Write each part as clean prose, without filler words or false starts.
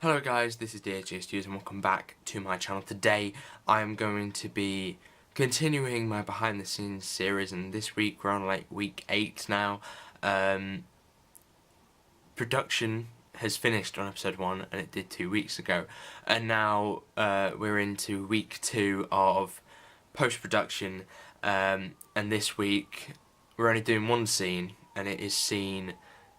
Hello guys, this is DHA Studios and welcome back to my channel. Today I am going to be continuing my behind the scenes series, and this week we're on like week 8 now. Production has finished on episode 1 and it did 2 weeks ago, and now we're into week 2 of post-production, and this week we're only doing one scene and it is scene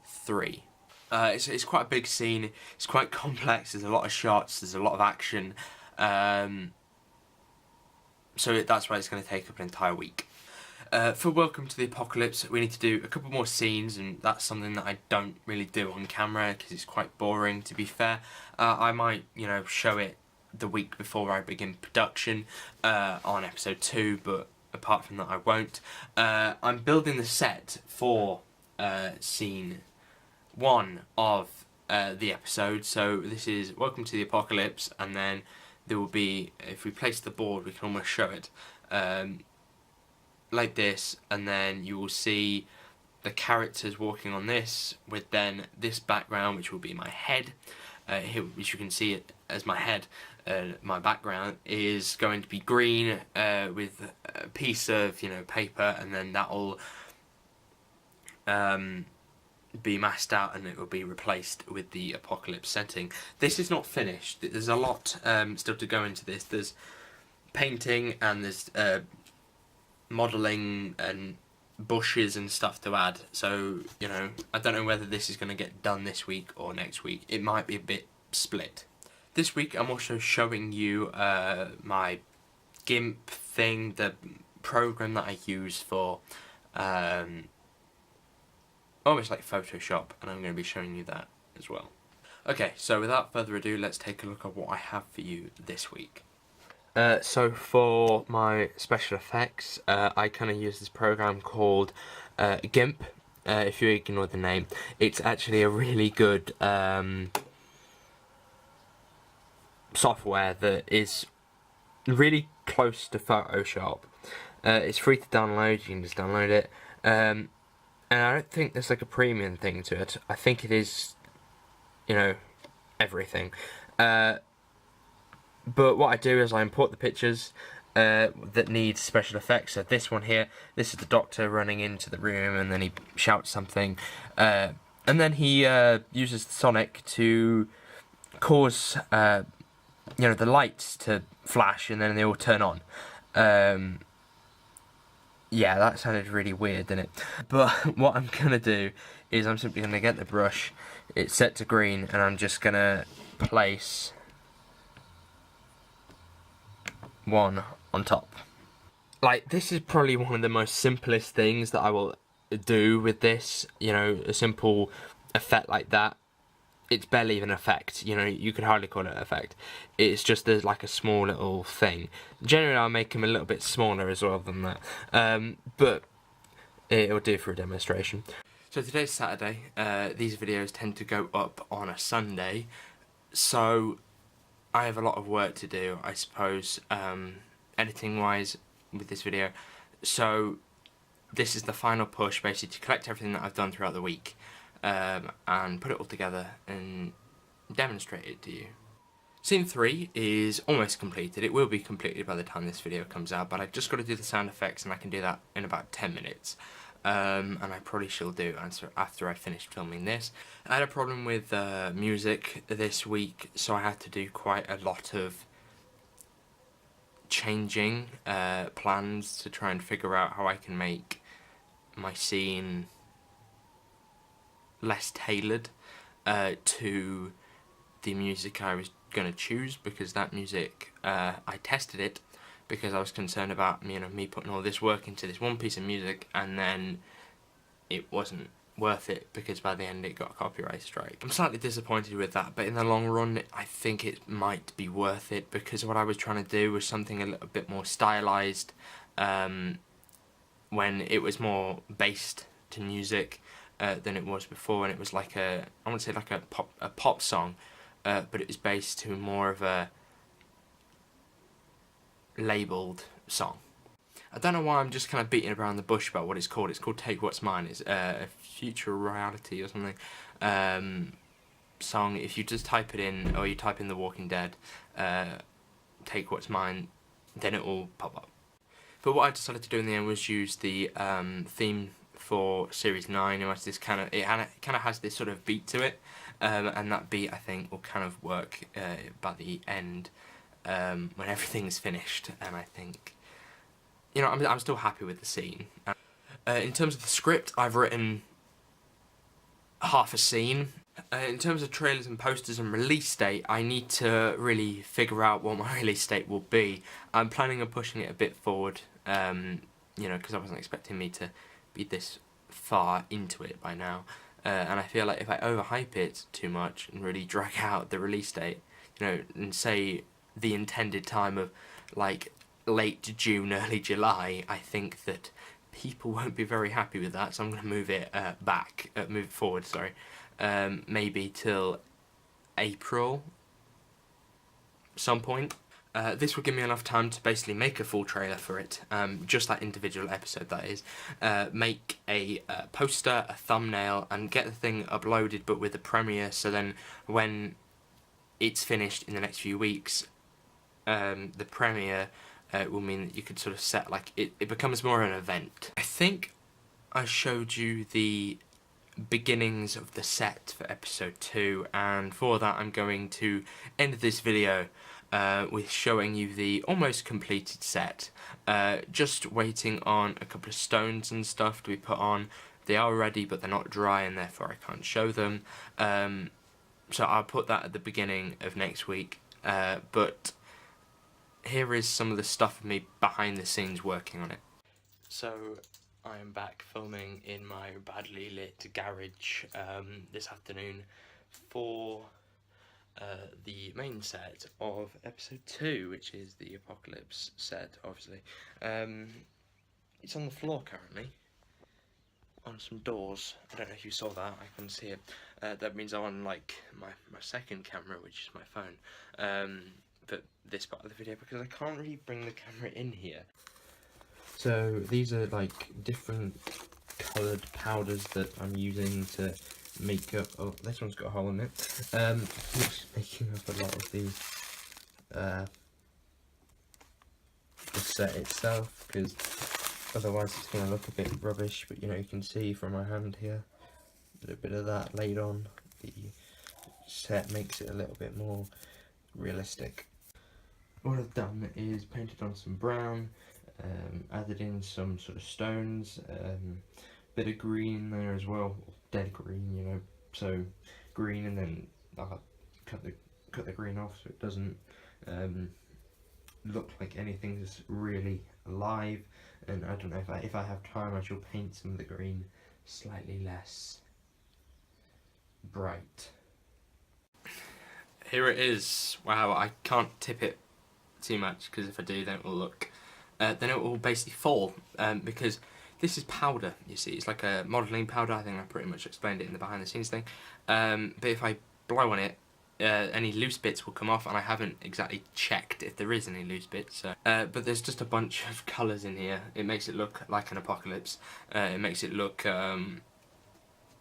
3. It's quite a big scene, it's quite complex, there's a lot of shots, there's a lot of action, so that's why it's going to take up an entire week. For Welcome to the Apocalypse we need to do a couple more scenes, and that's something that I don't really do on camera because it's quite boring, to be fair. I might, show it the week before I begin production on episode 2, but apart from that I won't. I'm building the set for scene 1 of the episode, so this is Welcome to the Apocalypse, and then there will be, if we place the board we can almost show it like this, and then you will see the characters walking on this, with then this background which will be my head, here, which you can see it as my head. My background is going to be green with a piece of paper, and then that'll be masked out and it will be replaced with the apocalypse setting. This is not finished, there's a lot still to go into this. There's painting and there's modelling and bushes and stuff to add, so I don't know whether this is going to get done this week or next week. It might be a bit split. This week I'm also showing you my GIMP thing, the program that I use for almost like Photoshop, and I'm going to be showing you that as well. Okay, so without further ado, let's take a look at what I have for you this week. So for my special effects, I kind of use this program called GIMP. If you ignore the name, it's actually a really good software that is really close to Photoshop. It's free to download, you can just download it. And I don't think there's like a premium thing to it. I think it is, everything. But what I do is I import the pictures that need special effects. So this one here, this is the doctor running into the room and then he shouts something. And then he uses the sonic to cause, the lights to flash and then they all turn on. Yeah, that sounded really weird, didn't it? But what I'm going to do is I'm simply going to get the brush, it's set to green, and I'm just going to place one on top. Like, this is probably one of the most simplest things that I will do with this, a simple effect like that. It's barely even an effect, you could hardly call it an effect. It's just there's like a small little thing. Generally I'll make them a little bit smaller as well than that, but it'll do for a demonstration. So today's Saturday, these videos tend to go up on a Sunday, so I have a lot of work to do, I suppose, editing wise with this video. So this is the final push basically to collect everything that I've done throughout the week. And put it all together and demonstrate it to you. Scene 3 is almost completed. It will be completed by the time this video comes out, but I've just got to do the sound effects and I can do that in about 10 minutes. And I probably shall do after I finish filming this. I had a problem with music this week, so I had to do quite a lot of changing plans to try and figure out how I can make my scene less tailored to the music I was going to choose, because that music, I tested it because I was concerned about me putting all this work into this one piece of music and then it wasn't worth it because by the end it got a copyright strike. I'm slightly disappointed with that, but in the long run I think it might be worth it, because what I was trying to do was something a little bit more stylized when it was more based to music than it was before, and it was like I want to say like a pop song, but it was based to more of a labelled song. I don't know why I'm just kind of beating around the bush about what it's called. It's called Take What's Mine. It's a future reality or something. song, if you just type it in, or you type in The Walking Dead, Take What's Mine, then it will pop up. But what I decided to do in the end was use the theme for Series 9, and this kind of has this sort of beat to it, and that beat, I think, will kind of work by the end, when everything's finished, and I think, you know, I'm still happy with the scene. In terms of the script, I've written half a scene. In terms of trailers and posters and release date, I need to really figure out what my release date will be. I'm planning on pushing it a bit forward, you know, because I wasn't expecting me to be this far into it by now. And I feel like if I overhype it too much and really drag out the release date, you know, and say the intended time of like late June, early July, I think that people won't be very happy with that, so I'm going to move it move it forward, sorry. Maybe till April, some point. This will give me enough time to basically make a full trailer for it, just that individual episode, that is. Make a poster, a thumbnail, and get the thing uploaded, but with the premiere, so then when it's finished in the next few weeks, the premiere will mean that you could sort of set, like, it becomes more of an event. I think I showed you the beginnings of the set for episode 2, and for that I'm going to end this video with showing you the almost completed set. Just waiting on a couple of stones and stuff to be put on. They are ready, but they're not dry, and therefore I can't show them. So I'll put that at the beginning of next week. But here is some of the stuff of me behind the scenes working on it. So I am back filming in my badly lit garage this afternoon for the main set of episode 2, which is the Apocalypse set, obviously. It's on the floor currently, on some doors. I don't know if you saw that, I couldn't see it. That means I'm on like my second camera, which is my phone. But this part of the video, because I can't really bring the camera in here. So these are like different coloured powders that I'm using to make up. Oh, this one's got a hole in it. Which is making up a lot of the set itself, because otherwise it's going to look a bit rubbish. But you know, you can see from my hand here, a little bit of that laid on the set makes it a little bit more realistic. What I've done is painted on some brown, added in some sort of stones, bit of green there as well, dead green, you know, so green, and then I'll cut the green off so it doesn't look like anything's really alive. And I don't know, if I have time, I shall paint some of the green slightly less bright. Here it is. Wow, I can't tip it too much, because if I do, then it will look, then it will basically fall, because this is powder, you see. It's like a modelling powder. I think I pretty much explained it in the behind the scenes thing. But if I blow on it, any loose bits will come off, and I haven't exactly checked if there is any loose bits. But there's just a bunch of colours in here. It makes it look like an apocalypse. It makes it look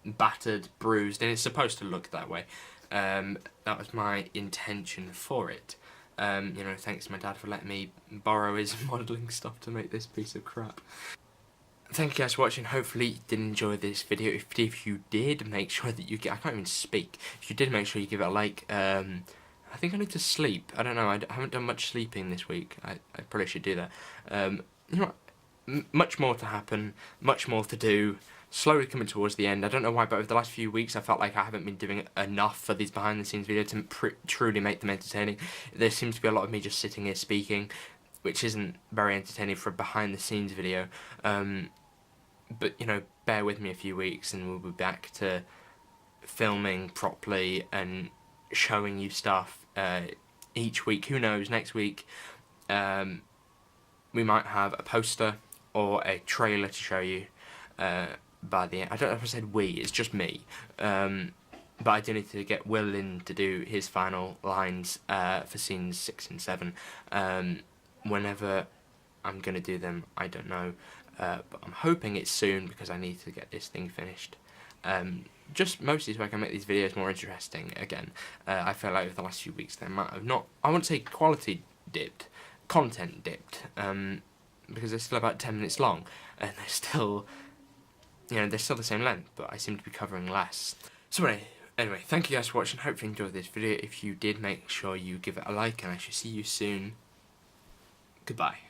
battered, bruised, and it's supposed to look that way. That was my intention for it. You know, thanks to my dad for letting me borrow his modelling stuff to make this piece of crap. Thank you guys for watching. Hopefully you did enjoy this video. If you did, make sure that you get, I can't even speak. If you did, make sure you give it a like. I think I need to sleep. I don't know, I haven't done much sleeping this week. I probably should do that. You know what? Much more to happen, much more to do. Slowly coming towards the end. I don't know why, but over the last few weeks I felt like I haven't been doing enough for these behind the scenes videos to truly make them entertaining. There seems to be a lot of me just sitting here speaking, which isn't very entertaining for a behind the scenes video. But you know, bear with me a few weeks and we'll be back to filming properly and showing you stuff each week. Who knows, next week we might have a poster or a trailer to show you by the end. I don't know if I said we, it's just me. But I do need to get Will in to do his final lines for scenes 6 and 7. Whenever I'm going to do them, I don't know. but I'm hoping it's soon because I need to get this thing finished. Just mostly so I can make these videos more interesting again. I feel like over the last few weeks they might have not, I wouldn't say quality dipped, content dipped, because they're still about 10 minutes long, and they're still, you know, they're still the same length, but I seem to be covering less. So anyway, thank you guys for watching. Hope you enjoyed this video. If you did, make sure you give it a like, and I shall see you soon. Goodbye.